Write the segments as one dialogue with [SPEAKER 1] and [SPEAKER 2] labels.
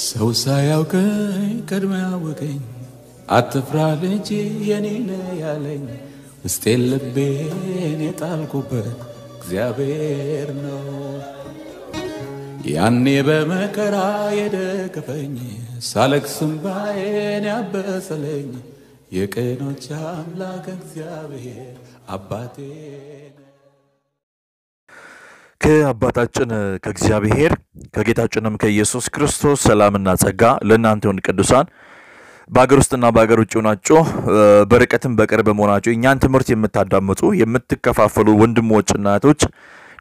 [SPEAKER 1] ሰው ሳያውቀኝ ቀድሞ ያወቀኝ አትፍራ ልጄ የኔ ነህ ያለኝ ውስጤን ልቤን የጣልኩበት እግዚአብሔር ነው ያኔ በመከራ የደገፈኝ ሳለቅስ እንባዬን ያበሰለኝ የቀኖች አምላክ እግዚአብሔር አባቴ
[SPEAKER 2] ከአባታችን ከእግዚአብሔር ከጌታችንም ከኢየሱስ ክርስቶስ ሰላምና ጸጋ ለእናንተ ይሁን ቅዱሳን በአገር ውስጥና በአገር ውጭ ሆናችሁ በርቀትም በቅርብ ሆናችሁ እኛን ትምህርት የምታዳምጡ የምትከፋፈሉ ወንድሞችና እህቶች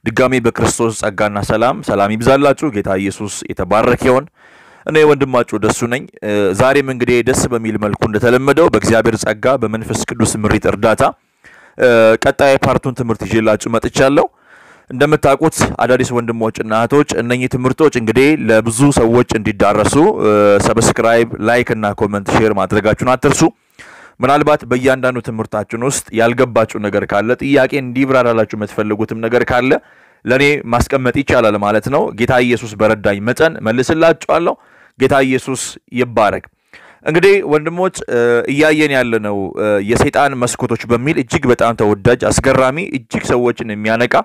[SPEAKER 2] ድጋሚ በክርስቶስ ጸጋና ሰላም ይብዛላችሁ ጌታ ኢየሱስ የተባረከ ይሁን እኔ ወንድማችሁ ደሱ ነኝ ዛሬም እንግዲህ ደስ በሚል መልኩ እንደተለመደው በእግዚአብሔር ጸጋ በመንፈስ ቅዱስ ምሪት እርዳታ ቀጣይ ፓርቱን ትምህርት ይዤላችሁ መጥቻለሁ እንደምታውቁት አዳዲስ ወንድሞችና እህቶች እነኚህ ትምህርቶች እንግዲህ ለብዙ ሰዎች እንዲዳረሱ ሰብስክራይብ ላይክ እና ኮሜንት ሼር ማድረጋችሁን አትርሱ ምናልባት በእያንዳንዱ ትምህርታችን ውስጥ ያልገባችሁ ነገር ካለ ጥያቄ እንዲብራራላችሁ የምትፈልጉትም ነገር ካለ ለኔ ማስቀመጥ ይቻላል ማለት ነው ጌታ ኢየሱስ በረዳኝ መጠን መልስላችኋለሁ ጌታ ኢየሱስ ይባረክ እንግዲህ ወንድሞች እያየን ያለነው የሰይጣን መስኮቶች በሚል እጅግ በጣም ተወዳጅ አስገራሚ እጅግ ሰዎችን የሚያነቃ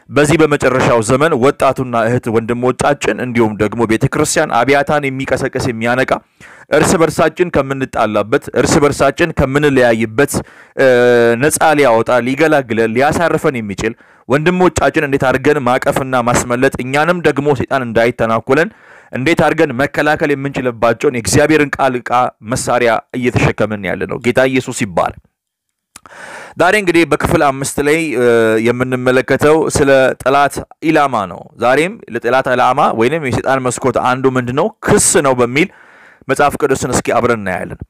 [SPEAKER 2] በዚህ በመጨረሻው ዘመን ወጣቱና እህት ወንድሞቻችን እንዲሁም ደግሞ ቤተክርስቲያን አብያታን የሚቀሰቀስ የሚያነቃ እርስ በርሳችን ከምንጣላበት እርስ በርሳችን ከምንለያይበት ነፃ ሊያወጣ ሊገላግለ ሊያሳርፈን የሚችል ወንድሞቻችን እንዴት አድርገን ማቀፍና ማስመለጥ እኛንም ደግሞ ሰይጣን እንዳይተናኮለን እንዴት አድርገን መከላከል የምንችልባቸውን የእግዚአብሔርን ቃል መሳሪያ እየተሸከመን ያለ ነው ጌታ ኢየሱስ ይባረክ ዛሬ እንግዲህ በክፍል 5 ላይ የምንመለከተው ስለ ጠላት ኢላማ ነው ዛሬም ለጠላት ኢላማ ወይንም የሰይጣን መስኮት አንዱ ምንድነው ክስ ነው በሚል መጽሐፍ ቅዱስን እስኪ አብረን እናያለን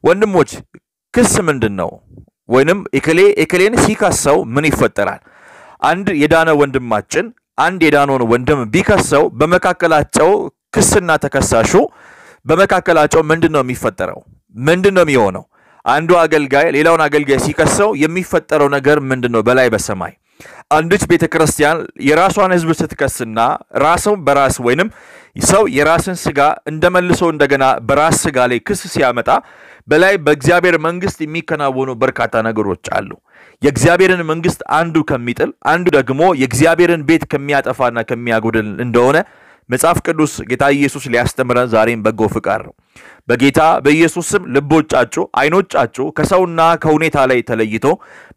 [SPEAKER 2] ወንድሞች ክስ ምንድነው ወይንም እከሌን ሲከሰው ምን ይፈጠራል አንድ የዳነ ወንድማችን አንድ የዳነውን ወንድም ቢከሰው በመካከላቸው ክስና ተከሳሹ በመካከላቸው ምንድነው የሚፈጠረው ምንድነው የሚሆነው አንዱ አገልጋይ ሌላውን አገልጋይ ሲከሰው የሚፈጠረው ነገር ምንድነው በላይ በሰማይ አንዲት ቤተክርስቲያን የራሷን ህዝብ ስትከስና ራስን በራስ ወይንም ሰው የራስን ስጋ እንደመልሰው እንደገና በራስ ስጋ ላይ ክስ ሲያመጣ በላይ በእግዚአብሔር መንግስት የሚከናወኑ በርካታ ነገሮች አሉ የእግዚአብሔርን መንግስት አንዱ ከሚጥል አንዱ ደግሞ የእግዚአብሔርን ቤት ከሚያጠፋና ከሚያጎድል እንደሆነ መጽሐፍ ቅዱስ ጌታ ኢየሱስ ሊያስተምረን ዛሬም በጎ ፍቃድ ነው በጌታ በኢየሱስ ስም ልቦቻችሁ አይኖቻችሁ ከሰውና ከሁኔታ ላይ ተለይቶ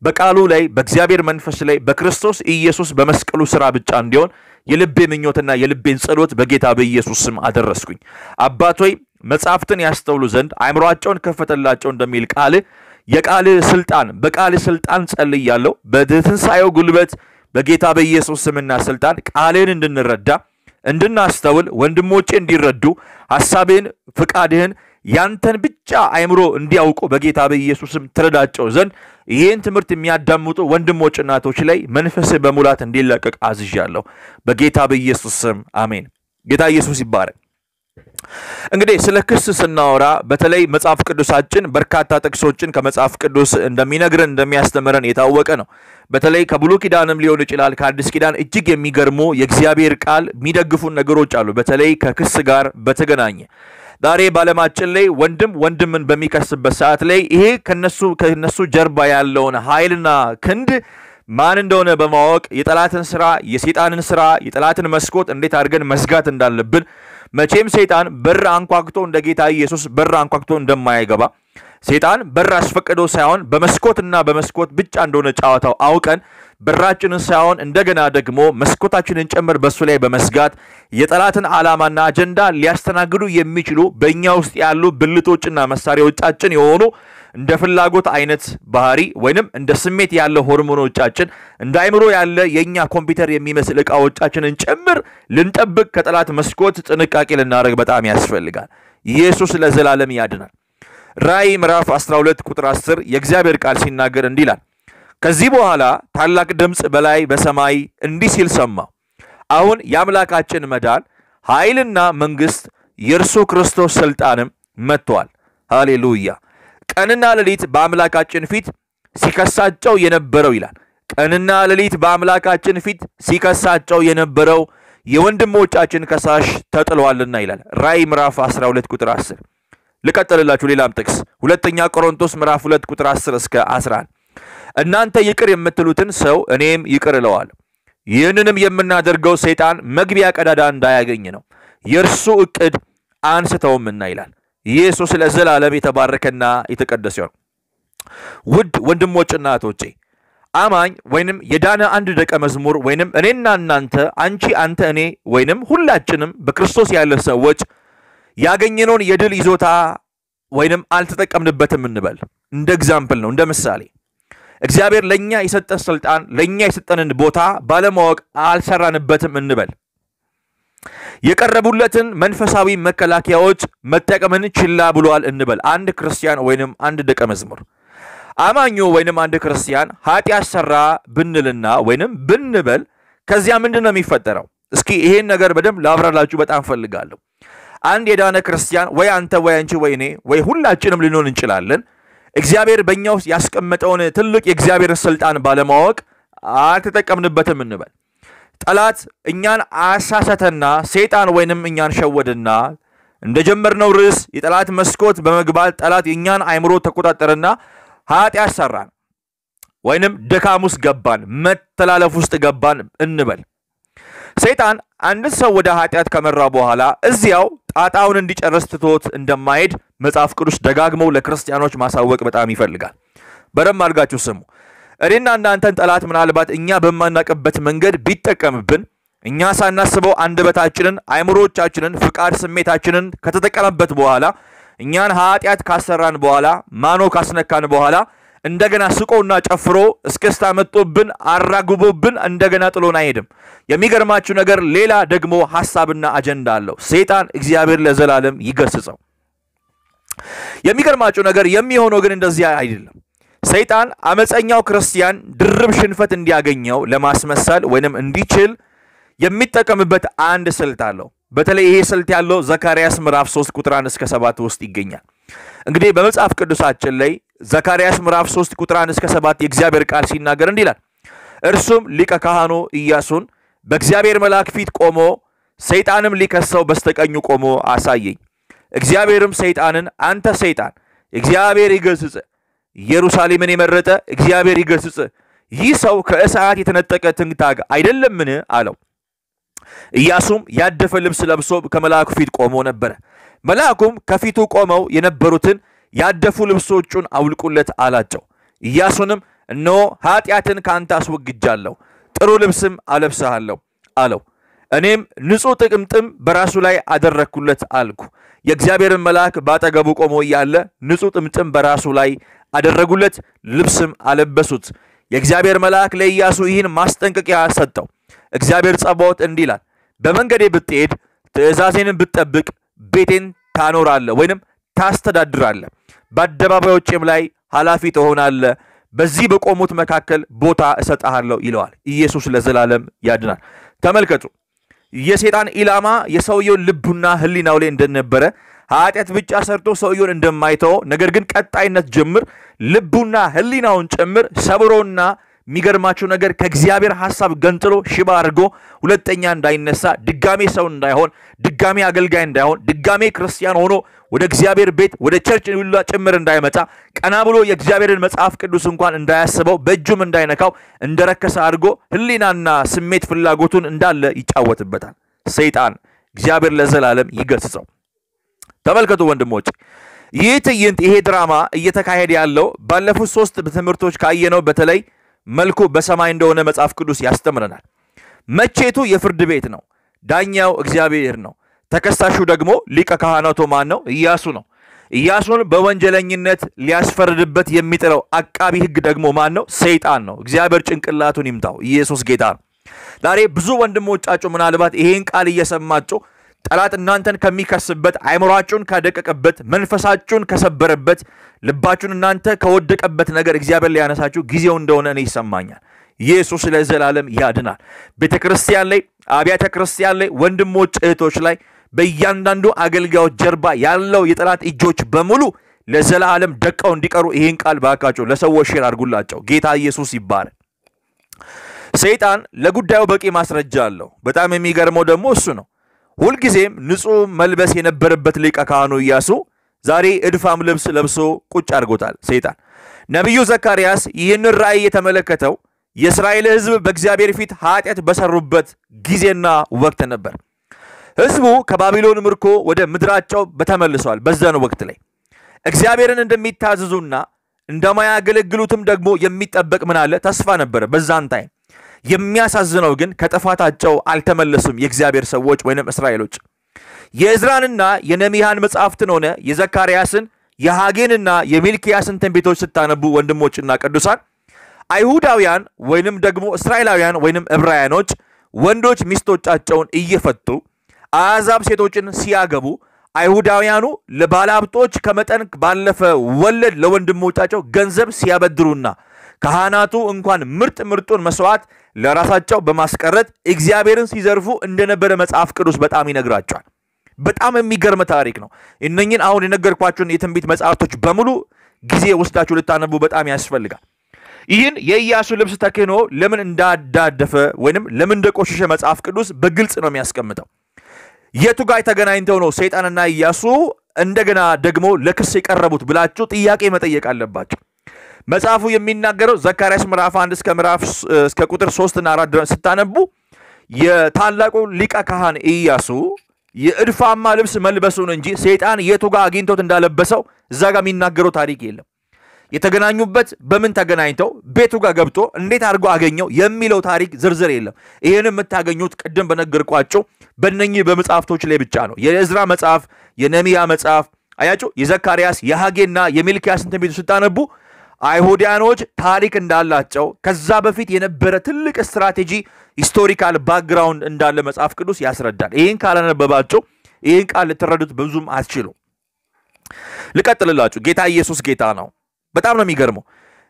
[SPEAKER 2] በቃሉ ላይ በእግዚአብሔር መንፈስ ላይ በክርስቶስ ኢየሱስ በመስቀሉ ሥራ ብቻ እንዲሆን የልቤ ምኞትና የልቤን ጸሎት በጌታ በኢየሱስ ስም አደረስኩኝ አባቶይ መጽሐፍትን ያስተውሉ ዘንድ አእምሮአቸውን ከፈተላቸው እንደሚል ቃል የቃል ስልጣን በቃል ስልጣን ጸልያለሁ በትንሳኤው ጉልበት በጌታ በኢየሱስ ስምና ስልጣን ቃልን እንድንረዳ እንድናስተውል ወንድሞቼ እንዲረዱ ሐሳቤን ፍቃድህን ያንተን ብቻ አእምሮ እንዲያውቁ በጌታ በኢየሱስም ተረዳቸው ዘንድ ይሄን ትምህርት የሚያዳምጡ ወንድሞችና እናቶች ላይ መንፈስ በሙላት እንዲለቀቅ አዝዣለሁ በጌታ በኢየሱስ ስም አሜን ጌታ ኢየሱስ ይባረክ እንግዲህ ስለ ክስ ስናወራ በተለይ መጽሐፍ ቅዱሳችን በርካታ ጥቅሶችን ከመጽሐፍ ቅዱስ እንደሚነግረን እንደሚያስተምረን የታወቀ ነው በተለይ ከብሉይ ኪዳንም ሊሆን ይችላል ከአዲስ ኪዳን እጅግ የሚገርሙ የእግዚአብሔር ቃል የሚደግፉ ነገሮች አሉ በተለይ ከክስ ጋር በተገናኘ ዛሬ ባለማችን ላይ ወንድምን በሚከስበት ሰዓት ላይ ይሄ ከነሱ ጀርባ ያለውን ኃይልና ክንድ ማን እንደሆነ በማወቅ የጠላትን ሥራ የሰይጣንን ሥራ የጠላትን መስኮት እንዴት አድርገን መስጋት እንዳለብን መቼም ሰይጣን በር አንኳክቶ እንደ ጌታ ኢየሱስ በር አንኳክቶ እንደማይገባ ሰይጣን በር አስፈቅዶ ሳይሆን በመስኮትና በመስኮት ብቻ እንደሆነ ጫዋታው አውቀን በራችንን ሳይሆን እንደገና ደግሞ መስኮታችንን ጨምር በሱ ላይ በመስጋት የጠላትን ዓላማና አጀንዳ ሊያስተናግዱ የሚችሉ በእኛ ውስጥ ያሉ ብልቶችና መሳሪያዎቻችን የሆኑ እንደ ፍላጎት አይነት ባህሪ ወይንም እንደ ስሜት ያለ ሆርሞኖቻችን እንደ አይምሮ ያለ የኛ ኮምፒውተር የሚመስል ዕቃዎቻችንን ጨምር ልንጠብቅ ከጠላት መስኮት ጥንቃቄ ልናደርግ በጣም ያስፈልጋል ኢየሱስ ለዘላለም ያድናል ራእይ ምዕራፍ 12 ቁጥር 10 የእግዚአብሔር ቃል ሲናገር እንዲላል ከዚህ በኋላ ታላቅ ድምጽ በላይ በሰማይ እንዲህ ሲል ሰማሁ አሁን ያምላካችን መዳን ኃይልና መንግስት የእርሱ ክርስቶስ ስልጣንም መጥቷል ሃሌሉያ ቀንና ሌሊት በአምላካችን ፊት ሲከሳቸው የነበረው ይላል ቀንና ሌሊት በአምላካችን ፊት ሲከሳቸው የነበረው የወንድሞቻችን ከሳሽ ተጥሏልና ይላል ራእይ ምዕራፍ 12 ቁጥር 10 ልቀጥልላችሁ ሌላም ጥቅስ ሁለተኛ ቆሮንቶስ ምዕራፍ 2 ቁጥር 10 እስከ 11 እናንተ ይቅር የምትሉትን ሰው እኔም ይቅር እለዋለሁ ይህንንም የምናደርገው ሰይጣን መግቢያ ቀዳዳ እንዳያገኝ ነው የእርሱ ዕቅድ አንስተውምና ይላል ኢየሱስ ለዘላለም የተባረከና የተቀደሰ ይሁን ውድ ወንድሞችና እህቶቼ አማኝ ወይንም የዳነ አንድ ደቀ መዝሙር ወይንም እኔና እናንተ አንቺ አንተ እኔ ወይንም ሁላችንም በክርስቶስ ያለ ሰዎች ያገኘነውን የድል ይዞታ ወይንም አልተጠቀምንበትም እንበል እንደ ኤግዛምፕል ነው እንደ ምሳሌ እግዚአብሔር ለኛ የሰጠን ስልጣን ለኛ የሰጠንን ቦታ ባለማወቅ አልሰራንበትም እንበል የቀረቡለትን መንፈሳዊ መከላከያዎች መጠቀምን ችላ ብሏል እንበል አንድ ክርስቲያን ወይንም አንድ ደቀ መዝሙር አማኙ ወይንም አንድ ክርስቲያን ኃጢአት ሰራ ብንልና ወይንም ብንበል ከዚያ ምንድነው የሚፈጠረው እስኪ ይሄን ነገር በደንብ ላብራራላችሁ በጣም ፈልጋለሁ አንድ የዳነ ክርስቲያን ወይ አንተ ወይ አንቺ ወይ እኔ ወይ ሁላችንም ልንሆን እንችላለን እግዚአብሔር በእኛ ውስጥ ያስቀመጠውን ትልቅ የእግዚአብሔር ስልጣን ባለማወቅ አልተጠቀምንበትም እንበል ጠላት እኛን አሳሰተና ሰይጣን ወይንም እኛን ሸወደና እንደጀመርነው ርዕስ የጠላት መስኮት በመግባት ጠላት የኛን አይምሮ ተቆጣጠረና ኃጢአት ሰራን ወይንም ደካም ውስጥ ገባን መተላለፍ ውስጥ ገባን እንበል ሰይጣን አንድ ሰው ወደ ኃጢአት ከመራ በኋላ እዚያው ጣጣውን እንዲጨርስ ትቶት እንደማይሄድ መጽሐፍ ቅዱስ ደጋግመው ለክርስቲያኖች ማሳወቅ በጣም ይፈልጋል በደም አድርጋችሁ ስሙ እኔና እናንተን ጠላት ምናልባት እኛ በማናቀበት መንገድ ቢጠቀምብን እኛ ሳናስበው አንደበታችንን አይምሮቻችንን ፍቃድ ስሜታችንን ከተጠቀመበት በኋላ እኛን ኃጢአት ካሰራን በኋላ ማኖ ካስነካን በኋላ እንደገና ስቆና ጨፍሮ እስከስታ መጥቶብን አራግቦብን እንደገና ጥሎን አይሄድም የሚገርማችሁ ነገር ሌላ ደግሞ ሐሳብና አጀንዳ አለው ሰይጣን እግዚአብሔር ለዘላለም ይገስጸው የሚገርማችሁ ነገር የሚሆነው ግን እንደዚህ አይደለም ሰይጣን አመፀኛው ክርስቲያን ድርብ ሽንፈት እንዲያገኘው ለማስመሰል ወይንም እንዲችል የሚጠቀምበት አንድ ስልት አለው በተለይ ይሄ ስልት ያለው ዘካርያስ ምዕራፍ 3 ቁጥር 1 እስከ 7 ውስጥ ይገኛል እንግዲህ በመጽሐፍ ቅዱሳችን ላይ ዘካርያስ ምዕራፍ 3 ቁጥር 1 እስከ 7 የእግዚአብሔር ቃል ሲናገር እንዲህ ይላል እርሱም ሊቀ ካህኑ ኢያሱን በእግዚአብሔር መልአክ ፊት ቆሞ ሰይጣንም ሊከሰው በስተቀኙ ቆሞ አሳየኝ እግዚአብሔርም ሰይጣንን አንተ ሰይጣን እግዚአብሔር ይገስጽ ኢየሩሳሌምን የመረጠ እግዚአብሔር ይገስጽ ይህ ሰው ከእሳት የተነጠቀ ትንታግ አይደለምን አለው ኢያሱም ያደፈ ልብስ ለብሶ ከመልአኩ ፊት ቆሞ ነበር መልአኩም ከፊቱ ቆመው የነበሩትን ያደፉ ልብሶቹን አውልቁለት አላቸው ኢያሱንም እነሆ ኃጢአትን ካንተ አስወግጃለሁ ጥሩ ልብስም አለብስሃለሁ አለው እኔም ንጹህ ጥቅምጥም በራሱ ላይ አደረኩለት አልኩ የእግዚአብሔርን መልአክ ባጠገቡ ቆሞ ያለ ንጹህ ጥምጥም በራሱ ላይ አደረጉለት ልብስም አለበሱት የእግዚአብሔር መልአክ ለኢያሱ ይህን ማስጠንቀቂያ ሰጠው እግዚአብሔር ጸባዖት እንዲላል በመንገዴ ብትሄድ ትእዛዜንም ብትጠብቅ ቤቴን ታኖራለህ ወይንም ታስተዳድራለህ በአደባባዮችም ላይ ኃላፊ ትሆናለህ በዚህ በቆሙት መካከል ቦታ እሰጣለሁ ይለዋል ኢየሱስ ለዘላለም ያድናል ተመልከቱ የሰይጣን ኢላማ የሰውየውን ልቡና ህሊናው ላይ እንደነበረ ኃጢአት ብቻ ሰርቶ ሰውየውን እንደማይተው ነገር ግን ቀጣይነት ጀምር ልቡና ህሊናውን ጨምር ሰብሮና የሚገርማችሁ ነገር ከእግዚአብሔር ሐሳብ ገንጥሎ ሽባ አድርጎ ሁለተኛ እንዳይነሳ ድጋሜ ሰው እንዳይሆን ድጋሜ አገልጋይ እንዳይሆን ድጋሜ ክርስቲያን ሆኖ ወደ እግዚአብሔር ቤት ወደ ቸርች ሁሉ ጭምር እንዳይመጣ ቀና ብሎ የእግዚአብሔርን መጽሐፍ ቅዱስ እንኳን እንዳያስበው በእጁም እንዳይነካው እንደረከሰ አድርጎ ህሊናና ስሜት ፍላጎቱን እንዳለ ይጫወትበታል ሰይጣን እግዚአብሔር ለዘላለም ይገስጸው ተመልከቱ ወንድሞች ይህ ትዕይንት ይሄ ድራማ እየተካሄደ ያለው ባለፉት 3 ትምህርቶች ካየነው በተለይ መልኩ በሰማይ እንደሆነ መጽሐፍ ቅዱስ ያስተምረናል መቼቱ የፍርድ ቤት ነው ዳኛው እግዚአብሔር ነው ተከሳሹ ደግሞ ሊቀ ካህናቱ ማን ነው ኢያሱ ነው ኢያሱን በወንጀለኝነት ሊያስፈርድበት የሚጥረው አቃቢ ህግ ደግሞ ማን ነው ሰይጣን ነው እግዚአብሔር ጭንቅላቱን ይምታው ኢየሱስ ጌታ ነው ዛሬ ብዙ ወንድሞቻችሁ ምናልባት ይሄን ቃል እየሰማችሁ ጠላት እናንተን ከሚከስበት አይምሮአችሁን ካደቀቀበት መንፈሳችሁን ከሰበረበት ልባችሁን እናንተ ከወደቀበት ነገር እግዚአብሔር ሊያነሳችሁ ጊዜው እንደሆነ እኔ ይሰማኛል ኢየሱስ ለዘላለም ያድናል ቤተክርስቲያን ላይ አብያተ ክርስቲያን ላይ ወንድሞች እህቶች ላይ በእያንዳንዱ አገልጋዮች ጀርባ ያለው የጠላት እጆች በሙሉ ለዘላለም ደቀው እንዲቀሩ ይሄን ቃል ባካችሁ ለሰዎች ሼር አድርጉላቸው ጌታ ኢየሱስ ይባረክ ሰይጣን ለጉዳዩ በቂ ማስረጃ አለው። በጣም የሚገርመው ደግሞ እሱ ነው። ሁልጊዜም ንጹህ መልበስ የነበረበት ሊቀ ካህኑ ኢያሱ ዛሬ እድፋም ልብስ ለብሶ ቁጭ አድርጎታል ሰይጣን። ነቢዩ ዘካርያስ ይህንን ራእይ የተመለከተው የእስራኤል ሕዝብ በእግዚአብሔር ፊት ኃጢአት በሰሩበት ጊዜና ወቅት ነበር። ሕዝቡ ከባቢሎን ምርኮ ወደ ምድራቸው በተመልሰዋል። በዛን ወቅት ላይ እግዚአብሔርን እንደሚታዘዙና እንደማያገለግሉትም ደግሞ የሚጠበቅ ምን አለ ተስፋ ነበር በዛን ታይም። የሚያሳዝነው ግን ከጥፋታቸው አልተመለሱም የእግዚአብሔር ሰዎች ወይንም እስራኤሎች። የእዝራንና የነህምያን መጽሐፍትን ሆነ የዘካርያስን የሐጌንና የሚልክያስን ትንቢቶች ስታነቡ ወንድሞችና ቅዱሳን አይሁዳውያን ወይንም ደግሞ እስራኤላውያን ወይንም ዕብራውያኖች ወንዶች ሚስቶቻቸውን እየፈቱ አሕዛብ ሴቶችን ሲያገቡ አይሁዳውያኑ ለባለሀብቶች ከመጠን ባለፈ ወለድ ለወንድሞቻቸው ገንዘብ ሲያበድሩና ካህናቱ እንኳን ምርጡን መስዋዕት ለራሳቸው በማስቀረት እግዚአብሔርን ሲዘርፉ እንደነበረ መጽሐፍ ቅዱስ በጣም ይነግራቸዋል። በጣም የሚገርም ታሪክ ነው። እነኝን አሁን የነገርኳችሁን የትንቢት መጽሐፍቶች በሙሉ ጊዜ ወስዳችሁ ልታነቡ በጣም ያስፈልጋል። ይህን የኢያሱ ልብስ ተክህኖ ለምን እንዳዳደፈ ወይንም ለምን እንደቆሸሸ መጽሐፍ ቅዱስ በግልጽ ነው የሚያስቀምጠው። የቱ ጋር ተገናኝተው ነው ሰይጣንና ኢያሱ እንደገና ደግሞ ለክስ የቀረቡት ብላችሁ ጥያቄ መጠየቅ አለባችሁ። መጽሐፉ የሚናገረው ዘካርያስ ምዕራፍ 1 እስከ ቁጥር 3 እና 4 ድረስ ስታነቡ የታላቁ ሊቀ ካህን ኢያሱ የእድፋማ ልብስ መልበሱን እንጂ ሰይጣን የቱ ጋር አግኝቶት እንዳለበሰው እዛ ጋር የሚናገረው ታሪክ የለም። የተገናኙበት በምን ተገናኝተው ቤቱ ጋር ገብቶ እንዴት አድርጎ አገኘው የሚለው ታሪክ ዝርዝር የለም። ይሄንን የምታገኙት ቅድም በነገርኳችሁ በእነኚህ በመጽሐፍቶች ላይ ብቻ ነው። የእዝራ መጽሐፍ፣ የነህምያ መጽሐፍ አያችሁ፣ የዘካርያስ የሐጌና የሚልክያስን ትንቢት ስታነቡ አይሁዳኖች ታሪክ እንዳላቸው ከዛ በፊት የነበረ ትልቅ ስትራቴጂ ሂስቶሪካል ባክግራውንድ እንዳለ መጽሐፍ ቅዱስ ያስረዳል። ይሄን ካላነበባችሁ ይሄን ቃል ልትረዱት ብዙም አትችሉ። ልቀጥልላችሁ። ጌታ ኢየሱስ ጌታ ነው። በጣም ነው የሚገርመው።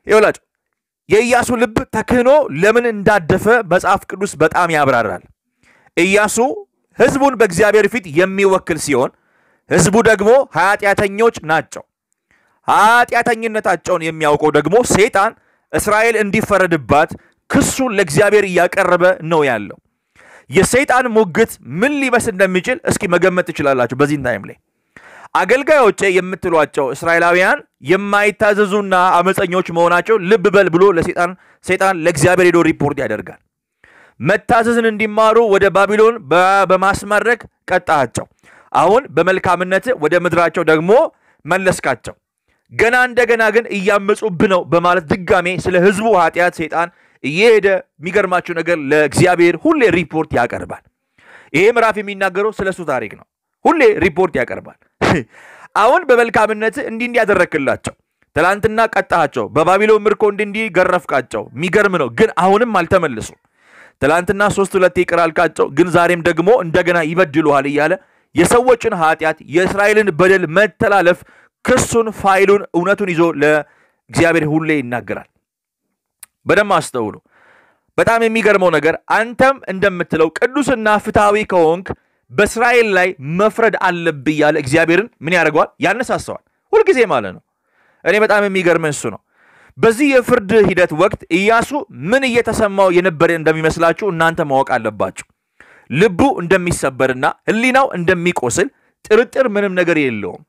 [SPEAKER 2] ይኸውላችሁ የኢያሱ ልብ ተክህኖ ለምን እንዳደፈ መጽሐፍ ቅዱስ በጣም ያብራራል። ኢያሱ ሕዝቡን በእግዚአብሔር ፊት የሚወክል ሲሆን ሕዝቡ ደግሞ ኃጢአተኞች ናቸው። ኃጢአተኝነታቸውን የሚያውቀው ደግሞ ሰይጣን እስራኤል እንዲፈረድባት ክሱን ለእግዚአብሔር እያቀረበ ነው ያለው። የሰይጣን ሙግት ምን ሊመስል እንደሚችል እስኪ መገመት ትችላላችሁ። በዚህ ታይም ላይ አገልጋዮቼ የምትሏቸው እስራኤላውያን የማይታዘዙና አመፀኞች መሆናቸው ልብ በል ብሎ ሰይጣን ለእግዚአብሔር ሄዶ ሪፖርት ያደርጋል። መታዘዝን እንዲማሩ ወደ ባቢሎን በማስመረክ ቀጣቸው። አሁን በመልካምነት ወደ ምድራቸው ደግሞ መለስካቸው። ገና እንደገና ግን እያመጹብህ ነው በማለት ድጋሜ ስለ ህዝቡ ኃጢአት ሰይጣን እየሄደ የሚገርማችሁ ነገር ለእግዚአብሔር ሁሌ ሪፖርት ያቀርባል። ይሄ ምዕራፍ የሚናገረው ስለሱ ታሪክ ነው። ሁሌ ሪፖርት ያቀርባል። አሁን በመልካምነት እንዲያደረክላቸው ትላንትና ቀጣቸው፣ በባቢሎን ምርኮ እንዲገረፍካቸው የሚገርም ነው። ግን አሁንም አልተመለሱ። ትላንትና 3-2 ይቅር አልካቸው፣ ግን ዛሬም ደግሞ እንደገና ይበድሉሃል እያለ የሰዎችን ኃጢአት የእስራኤልን በደል መተላለፍ ክሱን ፋይሉን እውነቱን ይዞ ለእግዚአብሔር ሁሌ ይናገራል። በደም አስተውሉ። በጣም የሚገርመው ነገር አንተም እንደምትለው ቅዱስና ፍትሃዊ ከሆንክ በእስራኤል ላይ መፍረድ አለብህ እያለ እግዚአብሔርን ምን ያደርገዋል? ያነሳሰዋል። ሁልጊዜ ማለት ነው። እኔ በጣም የሚገርመኝ እሱ ነው። በዚህ የፍርድ ሂደት ወቅት ኢያሱ ምን እየተሰማው የነበረ እንደሚመስላችሁ እናንተ ማወቅ አለባችሁ። ልቡ እንደሚሰበርና ህሊናው እንደሚቆስል ጥርጥር ምንም ነገር የለውም።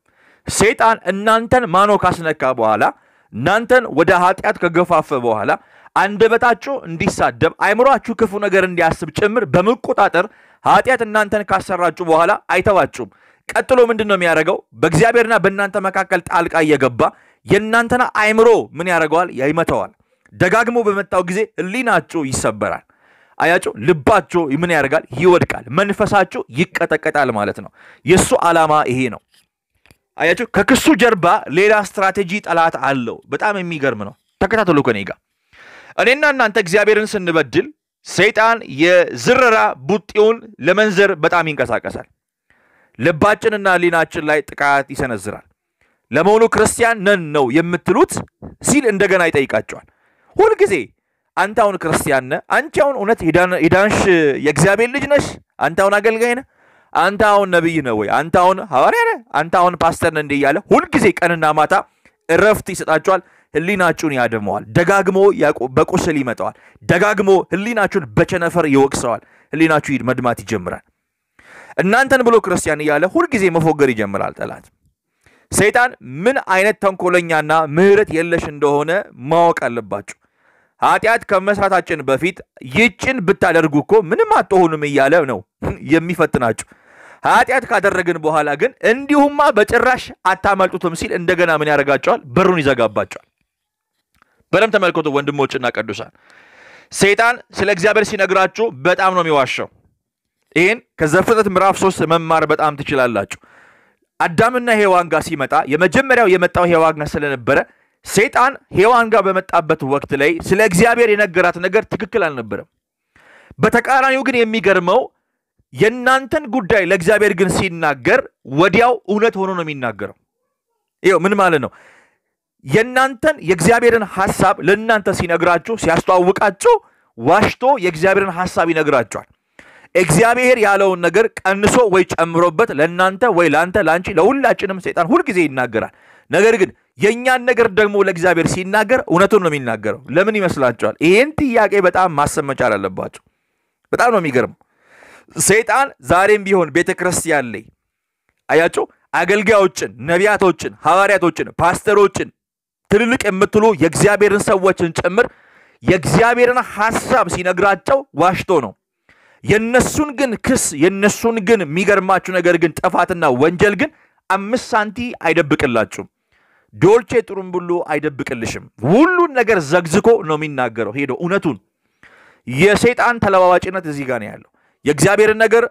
[SPEAKER 2] ሰይጣን እናንተን ማኖ ካስነካ በኋላ እናንተን ወደ ኃጢአት ከገፋፈ በኋላ አንደበታችሁ እንዲሳደብ አይምሯችሁ ክፉ ነገር እንዲያስብ ጭምር በመቆጣጠር ኃጢአት እናንተን ካሰራችሁ በኋላ አይተዋችሁም። ቀጥሎ ምንድነው የሚያደርገው? በእግዚአብሔርና በእናንተ መካከል ጣልቃ እየገባ የእናንተና አይምሮ ምን ያደርገዋል? ይመታዋል። ደጋግሞ በመታው ጊዜ ህሊናችሁ ይሰበራል። አያችሁ፣ ልባችሁ ምን ያደርጋል? ይወድቃል። መንፈሳችሁ ይቀጠቀጣል ማለት ነው። የሱ ዓላማ ይሄ ነው። አያችሁ፣ ከክሱ ጀርባ ሌላ ስትራቴጂ ጠላት አለው። በጣም የሚገርም ነው። ተከታተሉ ከኔ ጋር። እኔና እናንተ እግዚአብሔርን ስንበድል ሰይጣን የዝረራ ቡጢውን ለመንዘር በጣም ይንቀሳቀሳል። ልባችንና ህሊናችን ላይ ጥቃት ይሰነዝራል። ለመሆኑ ክርስቲያን ነን ነው የምትሉት ሲል እንደገና ይጠይቃቸዋል። ሁልጊዜ አንተ አሁን ክርስቲያን ነህ? አንቺ አሁን እውነት የዳንሽ የእግዚአብሔር ልጅ ነሽ? አንተ አሁን አገልጋይ ነህ? አንተ አሁን ነብይ ነህ ወይ? አንተ አሁን ሐዋርያ ነህ? አንተ አሁን ፓስተር ነህ እንደ እያለ ሁልጊዜ ቀንና ማታ እረፍት ይሰጣቸዋል። ህሊናችሁን ያደመዋል። ደጋግሞ በቁስል ይመጣዋል። ደጋግሞ ህሊናችሁን በቸነፈር ይወቅሰዋል። ህሊናችሁ መድማት ይጀምራል። እናንተን ብሎ ክርስቲያን እያለ ሁሉ ጊዜ መፎገር ይጀምራል ጠላት። ሰይጣን ምን አይነት ተንኮለኛና ምህረት የለሽ እንደሆነ ማወቅ አለባችሁ። ኃጢአት ከመስራታችን በፊት ይጭን ብታደርጉ እኮ ምንም አትሆኑም እያለ ነው የሚፈትናችሁ። ኃጢአት ካደረግን በኋላ ግን እንዲሁማ በጭራሽ አታመልጡትም ሲል እንደገና ምን ያደርጋቸዋል? በሩን ይዘጋባቸዋል። በደም ተመልከቱ ወንድሞችና ቅዱሳን። ሰይጣን ስለ እግዚአብሔር ሲነግራችሁ በጣም ነው የሚዋሸው። ይሄን ከዘፍጥረት ምዕራፍ 3 መማር በጣም ትችላላችሁ። አዳምና ሔዋን ጋር ሲመጣ የመጀመሪያው የመጣው ሔዋን ጋር ስለነበረ ሰይጣን ሔዋን ጋር በመጣበት ወቅት ላይ ስለ እግዚአብሔር የነገራት ነገር ትክክል አልነበረም። በተቃራኒው ግን የሚገርመው የናንተን ጉዳይ ለእግዚአብሔር ግን ሲናገር ወዲያው እውነት ሆኖ ነው የሚናገረው። ይሄው ምን ማለት ነው? የናንተን የእግዚአብሔርን ሐሳብ ለናንተ ሲነግራችሁ ሲያስተዋውቃችሁ ዋሽቶ የእግዚአብሔርን ሐሳብ ይነግራችኋል። እግዚአብሔር ያለውን ነገር ቀንሶ ወይ ጨምሮበት ለናንተ ወይ ላንተ ላንቺ ለሁላችንም ሰይጣን ሁሉ ጊዜ ይናገራል። ነገር ግን የኛን ነገር ደግሞ ለእግዚአብሔር ሲናገር እውነቱን ነው የሚናገረው። ለምን ይመስላችኋል? ይሄን ጥያቄ በጣም ማሰብ መቻል አለባችሁ። በጣም ነው የሚገርም። ሰይጣን ዛሬም ቢሆን ቤተክርስቲያን ላይ አያችሁ አገልጋዮችን፣ ነቢያቶችን፣ ሐዋርያቶችን፣ ፓስተሮችን ትልልቅ የምትሉ የእግዚአብሔርን ሰዎችን ጭምር የእግዚአብሔርን ሐሳብ ሲነግራቸው ዋሽቶ ነው። የነሱን ግን ክስ የነሱን ግን የሚገርማችሁ ነገር ግን ጥፋትና ወንጀል ግን 5 ሳንቲ አይደብቅላችሁም። ዶልቼ ጥሩምብሉ አይደብቅልሽም። ሁሉን ነገር ዘግዝኮ ነው የሚናገረው ሄዶ እውነቱን። የሰይጣን ተለዋዋጭነት እዚህ ጋር ነው ያለው። የእግዚአብሔርን ነገር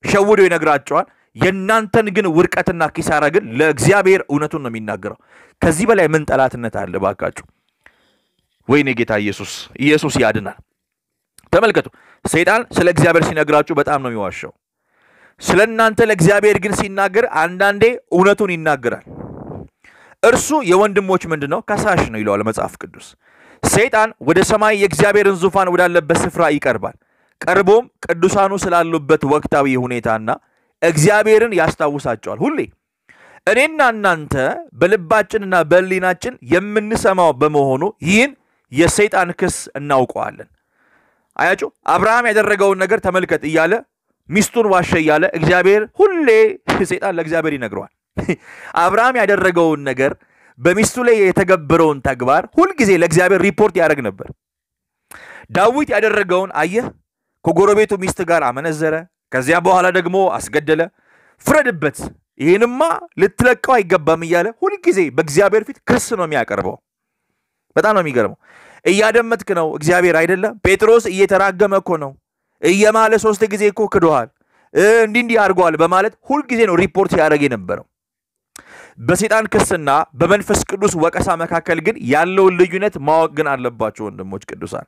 [SPEAKER 2] ሸውዶ ይነግራቸዋል። የናንተን ግን ውርቀትና ኪሳራ ግን ለእግዚአብሔር እውነቱን ነው የሚናገረው። ከዚህ በላይ ምን ጠላትነት አለ ባካችሁ? ወይኔ ጌታ ኢየሱስ ያድናል። ተመልከቱ፣ ሰይጣን ስለ እግዚአብሔር ሲነግራችሁ በጣም ነው የሚዋሸው። ስለናንተ ለእግዚአብሔር ግን ሲናገር አንዳንዴ እውነቱን ይናገራል። እርሱ የወንድሞች ምንድነው? ከሳሽ ነው ይለዋል መጽሐፍ ቅዱስ። ሰይጣን ወደ ሰማይ የእግዚአብሔርን ዙፋን ወዳለበት ስፍራ ይቀርባል። ቀርቦም ቅዱሳኑ ስላሉበት ወቅታዊ ሁኔታና እግዚአብሔርን ያስታውሳቸዋል። ሁሌ እኔና እናንተ በልባችንና በህሊናችን የምንሰማው በመሆኑ ይህን የሰይጣን ክስ እናውቀዋለን። አያችሁ አብርሃም ያደረገውን ነገር ተመልከት እያለ ሚስቱን ዋሸ እያለ እግዚአብሔር ሁሌ ሰይጣን ለእግዚአብሔር ይነግረዋል። አብርሃም ያደረገውን ነገር በሚስቱ ላይ የተገበረውን ተግባር ሁሉ ጊዜ ለእግዚአብሔር ሪፖርት ያደርግ ነበር። ዳዊት ያደረገውን አየህ፣ ከጎረቤቱ ሚስት ጋር አመነዘረ፣ ከዚያ በኋላ ደግሞ አስገደለ፣ ፍረድበት፣ ይሄንማ ልትለቀው አይገባም እያለ ሁሉ ጊዜ በእግዚአብሔር ፊት ክስ ነው የሚያቀርበው። በጣም ነው የሚገርመው። እያደመጥክ ነው እግዚአብሔር አይደለም? ጴጥሮስ እየተራገመ እኮ ነው፣ እየማለ 3 ጊዜ እኮ ክዶሃል፣ እንዲህ አድርጓል በማለት ሁሉ ጊዜ ነው ሪፖርት ያደርግ የነበረው። በሰይጣን ክስና በመንፈስ ቅዱስ ወቀሳ መካከል ግን ያለውን ልዩነት ማወቅ ግን አለባችሁ ወንድሞች ቅዱሳን።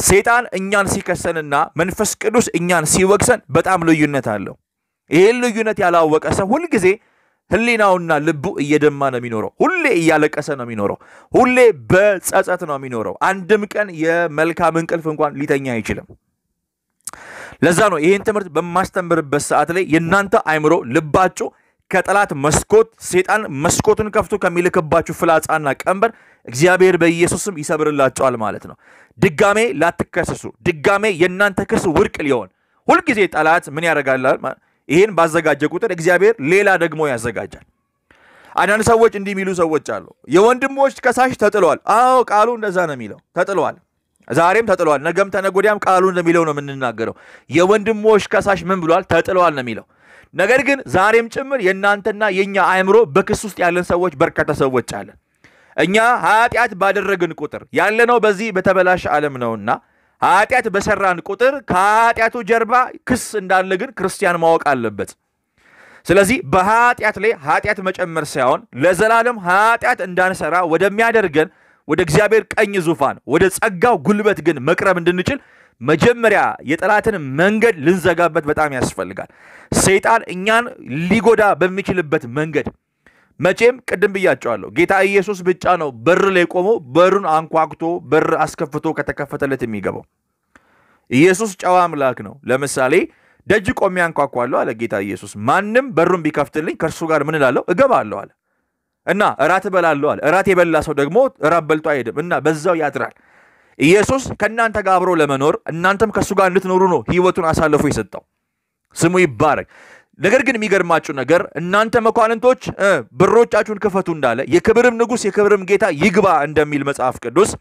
[SPEAKER 2] ሰይጣን እኛን ሲከሰንና መንፈስ ቅዱስ እኛን ሲወቅሰን በጣም ልዩነት አለው። ይሄን ልዩነት ያላወቀ ሰው ሁሉ ጊዜ ህሊናውና ልቡ እየደማ ነው የሚኖረው። ሁሌ እያለቀሰ ነው የሚኖረው። ሁሌ በጸጸት ነው የሚኖረው። አንድም ቀን የመልካም እንቅልፍ እንኳን ሊተኛ አይችልም። ለዛ ነው ይሄን ትምህርት በማስተምርበት ሰዓት ላይ የናንተ አይምሮ ልባችሁ ከጠላት መስኮት ሰይጣን መስኮቱን ከፍቶ ከሚልክባችሁ ፍላጻና ቀንበር እግዚአብሔር በኢየሱስም ይሰብርላችኋል ማለት ነው። ድጋሜ ላትከሰሱ፣ ድጋሜ የናንተ ክስ ውርቅ ሊሆን ሁሉ ጊዜ ጠላት ምን ያደርጋል? ይሄን ባዘጋጀ ቁጥር እግዚአብሔር ሌላ ደግሞ ያዘጋጃል። አንዳንድ ሰዎች እንዲህ የሚሉ ሰዎች አሉ፣ የወንድሞች ከሳሽ ተጥሏል። አዎ ቃሉ እንደዛ ነው የሚለው፣ ተጥሏል። ዛሬም ተጥሏል፣ ነገም ተነጎዲያም ቃሉ እንደሚለው ነው የምንናገረው። የወንድሞች ከሳሽ ምን ብሏል? ተጥሏል ነው የሚለው። ነገር ግን ዛሬም ጭምር የናንተና የኛ አይምሮ በክስ ውስጥ ያለን ሰዎች በርካታ ሰዎች አለን። እኛ ኃጢአት ባደረግን ቁጥር ያለነው በዚህ በተበላሽ ዓለም ነውና ኃጢአት በሰራን ቁጥር ከኃጢአቱ ጀርባ ክስ እንዳለ ግን ክርስቲያን ማወቅ አለበት። ስለዚህ በኃጢአት ላይ ኃጢአት መጨመር ሳይሆን ለዘላለም ኃጢአት እንዳንሰራ ወደሚያደርገን ወደ እግዚአብሔር ቀኝ ዙፋን ወደ ጸጋው ጉልበት ግን መቅረብ እንድንችል መጀመሪያ የጠላትን መንገድ ልንዘጋበት በጣም ያስፈልጋል። ሰይጣን እኛን ሊጎዳ በሚችልበት መንገድ መቼም ቅድም ብያቸዋለሁ፣ ጌታ ኢየሱስ ብቻ ነው በር ላይ ቆሞ በሩን አንኳኩቶ በር አስከፍቶ ከተከፈተለት የሚገባው። ኢየሱስ ጨዋ አምላክ ነው። ለምሳሌ ደጅ ቆሜ አንኳኳለሁ አለ ጌታ ኢየሱስ። ማንም በሩን ቢከፍትልኝ ከእርሱ ጋር ምን እላለሁ? እገባለሁ አለ። እና እራት እበላለሁ አለ። እራት የበላ ሰው ደግሞ እራት በልቶ አይሄድም እና በዛው ያድራል። ኢየሱስ ከእናንተ ጋር አብሮ ለመኖር እናንተም ከእሱ ጋር እንድትኖሩ ነው ሕይወቱን አሳልፎ የሰጠው። ስሙ ይባረክ። ነገር ግን የሚገርማችሁ ነገር እናንተ መኳንንቶች በሮቻችሁን ክፈቱ እንዳለ የክብርም ንጉሥ የክብርም ጌታ ይግባ እንደሚል መጽሐፍ ቅዱስ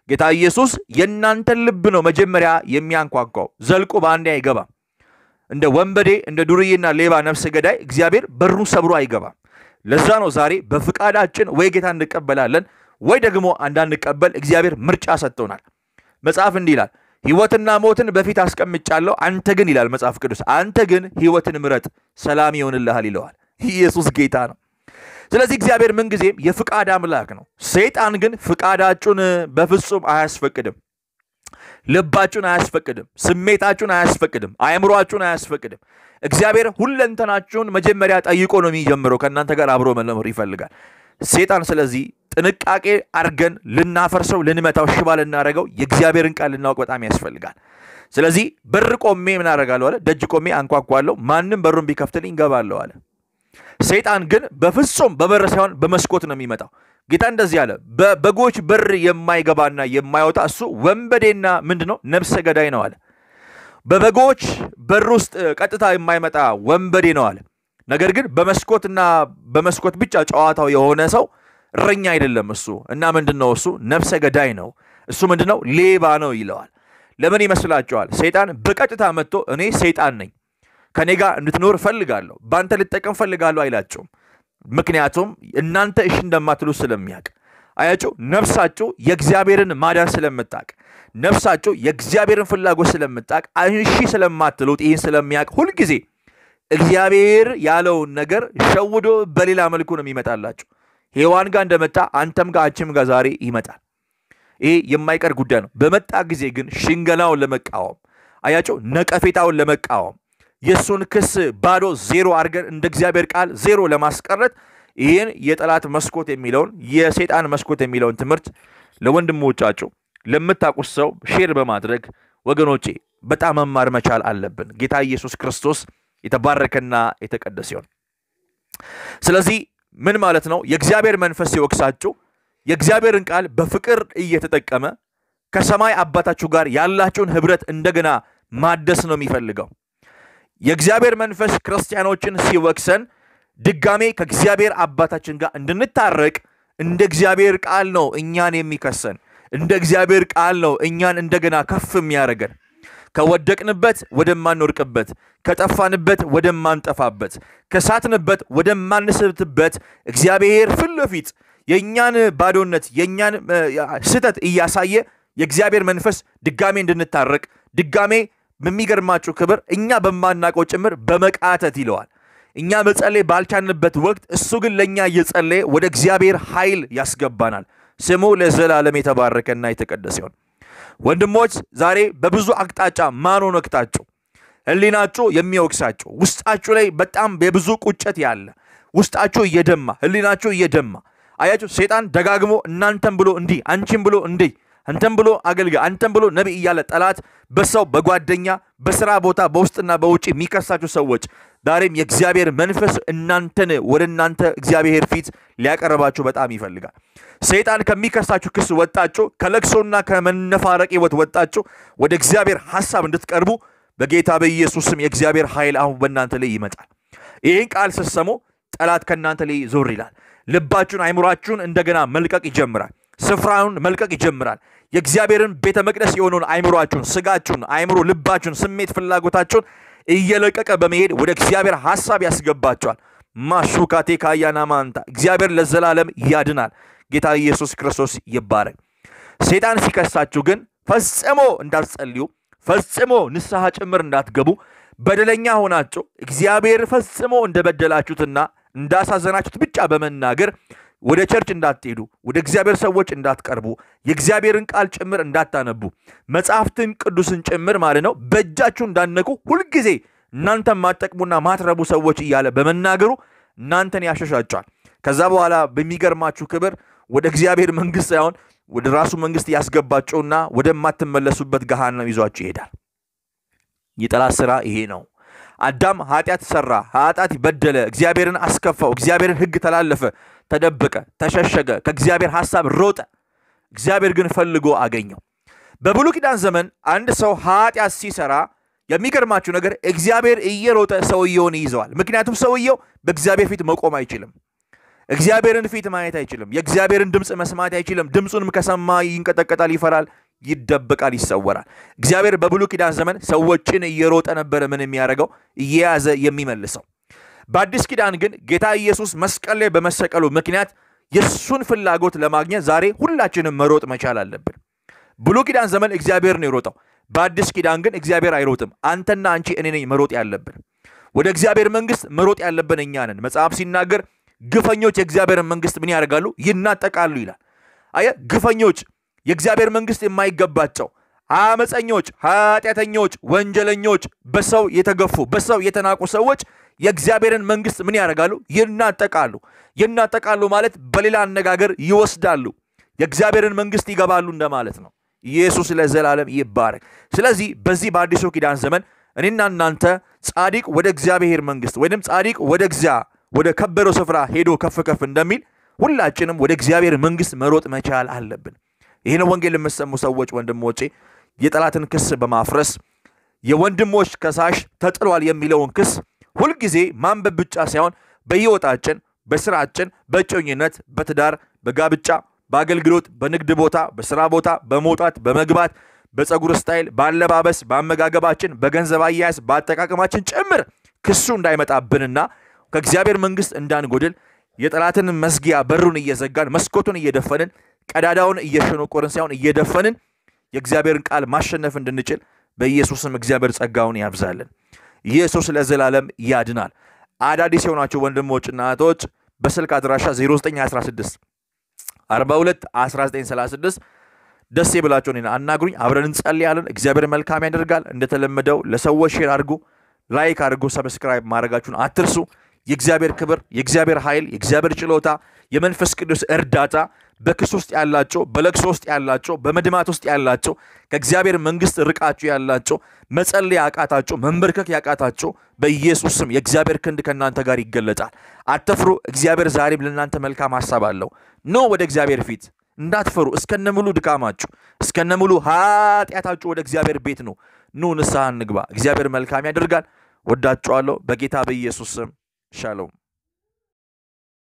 [SPEAKER 2] ጌታ ኢየሱስ የእናንተን ልብ ነው መጀመሪያ የሚያንኳኳው። ዘልቆ በአንዴ አይገባም። እንደ ወንበዴ እንደ ዱርዬና ሌባ ነፍሰ ገዳይ እግዚአብሔር በሩን ሰብሮ አይገባም። ለዛ ነው ዛሬ በፍቃዳችን ወይ ጌታ እንቀበላለን ወይ ደግሞ እንዳንቀበል እግዚአብሔር ምርጫ ሰጥቶናል። መጽሐፍ እንዲህ ይላል፣ ሕይወትና ሞትን በፊት አስቀምጫለሁ፣ አንተ ግን ይላል መጽሐፍ ቅዱስ፣ አንተ ግን ሕይወትን ምረጥ፣ ሰላም ይሆንልሃል ይለዋል። ኢየሱስ ጌታ ነው። ስለዚህ እግዚአብሔር ምንጊዜም የፍቃድ አምላክ ነው። ሰይጣን ግን ፍቃዳችሁን በፍጹም አያስፈቅድም። ልባችሁን አያስፈቅድም። ስሜታችሁን አያስፈቅድም። አእምሮአችሁን አያስፈቅድም። እግዚአብሔር ሁለንተናችሁን መጀመሪያ ጠይቆ ነው የሚጀምረው። ከእናንተ ጋር አብሮ መኖር ይፈልጋል ሰይጣን። ስለዚህ ጥንቃቄ አድርገን ልናፈርሰው፣ ልንመታው፣ ሽባ ልናደርገው የእግዚአብሔርን ቃል ልናውቅ በጣም ያስፈልጋል። ስለዚህ በር ቆሜ ምን አደርጋለሁ አለ? ደጅ ቆሜ አንኳኳለሁ፣ ማንም በሩን ቢከፍትልኝ እገባለሁ አለ። ሰይጣን ግን በፍጹም በበር ሳይሆን በመስኮት ነው የሚመጣው። ጌታ እንደዚህ አለ፣ በበጎች በር የማይገባና የማይወጣ እሱ ወንበዴና ምንድነው ነፍሰ ገዳይ ነው አለ። በበጎች በር ውስጥ ቀጥታ የማይመጣ ወንበዴ ነው አለ። ነገር ግን በመስኮትና በመስኮት ብቻ ጨዋታው የሆነ ሰው እረኛ አይደለም እሱ። እና ምንድነው እሱ? ነፍሰ ገዳይ ነው እሱ። ምንድነው? ሌባ ነው ይለዋል። ለምን ይመስላችኋል? ሰይጣን በቀጥታ መጥቶ እኔ ሰይጣን ነኝ፣ ከኔ ጋር እንድትኖር ፈልጋለሁ፣ ባንተ ልጠቀም ፈልጋለሁ አይላችሁም። ምክንያቱም እናንተ እሺ እንደማትሉ ስለሚያውቅ። አያችሁ፣ ነፍሳችሁ የእግዚአብሔርን ማዳን ስለምታውቅ፣ ነፍሳችሁ የእግዚአብሔርን ፍላጎት ስለምታውቅ፣ እሺ ስለማትሉት ይህን ስለሚያውቅ ሁልጊዜ እግዚአብሔር ያለውን ነገር ሸውዶ በሌላ መልኩ ነው የሚመጣላችሁ። ሔዋን ጋር እንደመጣ አንተም ጋር አንቺም ጋር ዛሬ ይመጣል። ይሄ የማይቀር ጉዳይ ነው። በመጣ ጊዜ ግን ሽንገላውን ለመቃወም አያችሁ፣ ነቀፌታውን ለመቃወም የሱን ክስ ባዶ ዜሮ አድርገን እንደ እግዚአብሔር ቃል ዜሮ ለማስቀረት ይህን የጠላት መስኮት የሚለውን የሰይጣን መስኮት የሚለውን ትምህርት ለወንድሞቻችሁ ለምታውቁት ሰው ሼር በማድረግ ወገኖቼ በጣም መማር መቻል አለብን። ጌታ ኢየሱስ ክርስቶስ የተባረከና የተቀደሰ ይሁን። ስለዚህ ምን ማለት ነው? የእግዚአብሔር መንፈስ ሲወቅሳችሁ የእግዚአብሔርን ቃል በፍቅር እየተጠቀመ ከሰማይ አባታችሁ ጋር ያላችሁን ህብረት እንደገና ማደስ ነው የሚፈልገው። የእግዚአብሔር መንፈስ ክርስቲያኖችን ሲወቅሰን ድጋሜ ከእግዚአብሔር አባታችን ጋር እንድንታረቅ እንደ እግዚአብሔር ቃል ነው እኛን የሚከሰን። እንደ እግዚአብሔር ቃል ነው እኛን እንደገና ከፍ የሚያደርገን። ከወደቅንበት ወደማንወድቅበት፣ ከጠፋንበት ወደማንጠፋበት፣ ከሳትንበት ወደማንስትበት እግዚአብሔር ፊት ለፊት የእኛን ባዶነት የእኛን ስህተት እያሳየ የእግዚአብሔር መንፈስ ድጋሜ እንድንታረቅ ድጋሜ በሚገርማችሁ ክብር እኛ በማናውቀው ጭምር በመቃተት ይለዋል። እኛ መጸለይ ባልቻልንበት ወቅት እሱ ግን ለእኛ እየጸለየ ወደ እግዚአብሔር ኃይል ያስገባናል። ስሙ ለዘላለም የተባረከና የተቀደሰ ይሁን። ወንድሞች ዛሬ በብዙ አቅጣጫ ማን ነክታችሁ ህሊናችሁ የሚወቅሳችሁ ውስጣችሁ ላይ በጣም የብዙ ቁጭት ያለ ውስጣችሁ እየደማ ህሊናችሁ እየደማ አያችሁ፣ ሰይጣን ደጋግሞ እናንተም ብሎ እንዲህ አንቺም ብሎ እንዲህ አንተም ብሎ አገልጋይ አንተም ብሎ ነብይ እያለ ጠላት በሰው በጓደኛ በስራ ቦታ በውስጥና በውጭ የሚከሳችሁ ሰዎች ዛሬም የእግዚአብሔር መንፈስ እናንተን ወደ እናንተ እግዚአብሔር ፊት ሊያቀርባችሁ በጣም ይፈልጋል። ሰይጣን ከሚከሳችሁ ክስ ወጣችሁ፣ ከለቅሶና ከመነፋረቅ ህይወት ወጣችሁ ወደ እግዚአብሔር ሐሳብ እንድትቀርቡ በጌታ በኢየሱስም የእግዚአብሔር ኃይል አሁን በእናንተ ላይ ይመጣል። ይህን ቃል ስትሰሙ ጠላት ከእናንተ ላይ ዞር ይላል። ልባችሁን አይምሯችሁን እንደገና መልቀቅ ይጀምራል። ስፍራውን መልቀቅ ይጀምራል። የእግዚአብሔርን ቤተ መቅደስ የሆነውን አይምሯችሁን፣ ስጋችሁን፣ አይምሮ፣ ልባችሁን፣ ስሜት፣ ፍላጎታችሁን እየለቀቀ በመሄድ ወደ እግዚአብሔር ሐሳብ ያስገባችኋል። ማሹካቴ ካያና ማንታ እግዚአብሔር ለዘላለም ያድናል። ጌታ ኢየሱስ ክርስቶስ ይባረክ። ሰይጣን ሲከሳችሁ ግን ፈጽሞ እንዳትጸልዩ፣ ፈጽሞ ንስሐ ጭምር እንዳትገቡ፣ በደለኛ ሆናችሁ እግዚአብሔር ፈጽሞ እንደበደላችሁትና እንዳሳዘናችሁት ብቻ በመናገር ወደ ቸርች እንዳትሄዱ፣ ወደ እግዚአብሔር ሰዎች እንዳትቀርቡ፣ የእግዚአብሔርን ቃል ጭምር እንዳታነቡ፣ መጽሐፍትን ቅዱስን ጭምር ማለት ነው በእጃችሁ እንዳነቁ ሁልጊዜ እናንተን ማጠቅሙና ማትረቡ ሰዎች እያለ በመናገሩ እናንተን ያሸሻቸዋል። ከዛ በኋላ በሚገርማችሁ ክብር ወደ እግዚአብሔር መንግስት ሳይሆን ወደ ራሱ መንግስት ያስገባቸውና ወደማትመለሱበት ገሃነም ይዟችሁ ይሄዳል። የጠላት ሥራ ይሄ ነው። አዳም ኃጢአት ሰራ፣ ኃጢአት በደለ፣ እግዚአብሔርን አስከፋው፣ እግዚአብሔርን ሕግ ተላለፈ፣ ተደበቀ፣ ተሸሸገ፣ ከእግዚአብሔር ሐሳብ ሮጠ። እግዚአብሔር ግን ፈልጎ አገኘው። በብሉይ ኪዳን ዘመን አንድ ሰው ኃጢአት ሲሰራ የሚገርማችሁ ነገር እግዚአብሔር እየሮጠ ሰውየውን ይይዘዋል። ምክንያቱም ሰውየው በእግዚአብሔር ፊት መቆም አይችልም። እግዚአብሔርን ፊት ማየት አይችልም። የእግዚአብሔርን ድምፅ መስማት አይችልም። ድምፁንም ከሰማ ይንቀጠቀጣል፣ ይፈራል፣ ይደበቃል፣ ይሰወራል። እግዚአብሔር በብሉይ ኪዳን ዘመን ሰዎችን እየሮጠ ነበር ምን የሚያደርገው እየያዘ የሚመልሰው። በአዲስ ኪዳን ግን ጌታ ኢየሱስ መስቀል ላይ በመሰቀሉ ምክንያት የሱን ፍላጎት ለማግኘት ዛሬ ሁላችንም መሮጥ መቻል አለብን። ብሉይ ኪዳን ዘመን እግዚአብሔር ነው የሮጠው። በአዲስ ኪዳን ግን እግዚአብሔር አይሮጥም። አንተና አንቺ እኔ ነኝ መሮጥ ያለብን። ወደ እግዚአብሔር መንግስት መሮጥ ያለብን እኛ ነን። መጽሐፍ ሲናገር ግፈኞች የእግዚአብሔርን መንግስት ምን ያደርጋሉ? ይናጠቃሉ ይላል። አየ ግፈኞች የእግዚአብሔር መንግስት የማይገባቸው አመፀኞች፣ ኃጢአተኞች፣ ወንጀለኞች፣ በሰው የተገፉ በሰው የተናቁ ሰዎች የእግዚአብሔርን መንግስት ምን ያደርጋሉ? ይናጠቃሉ። ይናጠቃሉ ማለት በሌላ አነጋገር ይወስዳሉ። የእግዚአብሔርን መንግስት ይገባሉ እንደማለት ነው። ኢየሱስ ለዘላለም ይባረክ። ስለዚህ በዚህ በአዲሱ ኪዳን ዘመን እኔና እናንተ ጻድቅ ወደ እግዚአብሔር መንግስት ወይንም ጻድቅ ወደ ከበረው ስፍራ ሄዶ ከፍ ከፍ እንደሚል ሁላችንም ወደ እግዚአብሔር መንግስት መሮጥ መቻል አለብን። ይህን ወንጌል የምትሰሙ ሰዎች ወንድሞቼ የጠላትን ክስ በማፍረስ የወንድሞች ከሳሽ ተጥሏል የሚለውን ክስ ሁልጊዜ ማንበብ ብቻ ሳይሆን በሕይወታችን፣ በስራችን፣ በእጮኝነት፣ በትዳር፣ በጋብቻ፣ በአገልግሎት፣ በንግድ ቦታ፣ በስራ ቦታ፣ በመውጣት በመግባት፣ በፀጉር ስታይል፣ በአለባበስ፣ በአመጋገባችን፣ በገንዘብ አያያዝ፣ በአጠቃቀማችን ጭምር ክሱ እንዳይመጣብንና ከእግዚአብሔር መንግስት እንዳንጎድል የጠላትን መዝጊያ በሩን እየዘጋን መስኮቱን እየደፈንን ቀዳዳውን እየሸነቆርን ሳይሆን እየደፈንን የእግዚአብሔርን ቃል ማሸነፍ እንድንችል በኢየሱስም እግዚአብሔር ጸጋውን ያብዛልን። ኢየሱስ ለዘላለም ያድናል። አዳዲስ የሆናችሁ ወንድሞችና እህቶች በስልክ አድራሻ 0916 42 1936 ደስ ይበላችሁ እኔን አናግሩኝ። አብረን እንጸልያለን። እግዚአብሔር መልካም ያደርጋል። እንደተለመደው ለሰዎች ሼር አድርጉ፣ ላይክ አድርጉ፣ ሰብስክራይብ ማድረጋችሁን አትርሱ። የእግዚአብሔር ክብር፣ የእግዚአብሔር ኃይል፣ የእግዚአብሔር ችሎታ፣ የመንፈስ ቅዱስ እርዳታ በክስ ውስጥ ያላችሁ፣ በለቅሶ ውስጥ ያላችሁ፣ በመድማት ውስጥ ያላችሁ፣ ከእግዚአብሔር መንግስት ርቃችሁ ያላችሁ፣ መጸለይ ያቃታችሁ፣ መንበርከክ ያቃታችሁ በኢየሱስ ስም የእግዚአብሔር ክንድ ከእናንተ ጋር ይገለጣል። አትፍሩ። እግዚአብሔር ዛሬም ለእናንተ መልካም ሐሳብ አለው። ኑ ወደ እግዚአብሔር ፊት እንዳትፈሩ። እስከነሙሉ ድካማችሁ፣ እስከነሙሉ ኃጢአታችሁ ወደ እግዚአብሔር ቤት ነው። ኑ ንስሐ እንግባ። እግዚአብሔር መልካም ያደርጋል። ወዳችኋለሁ። በጌታ በኢየሱስ ስም ሻሎም።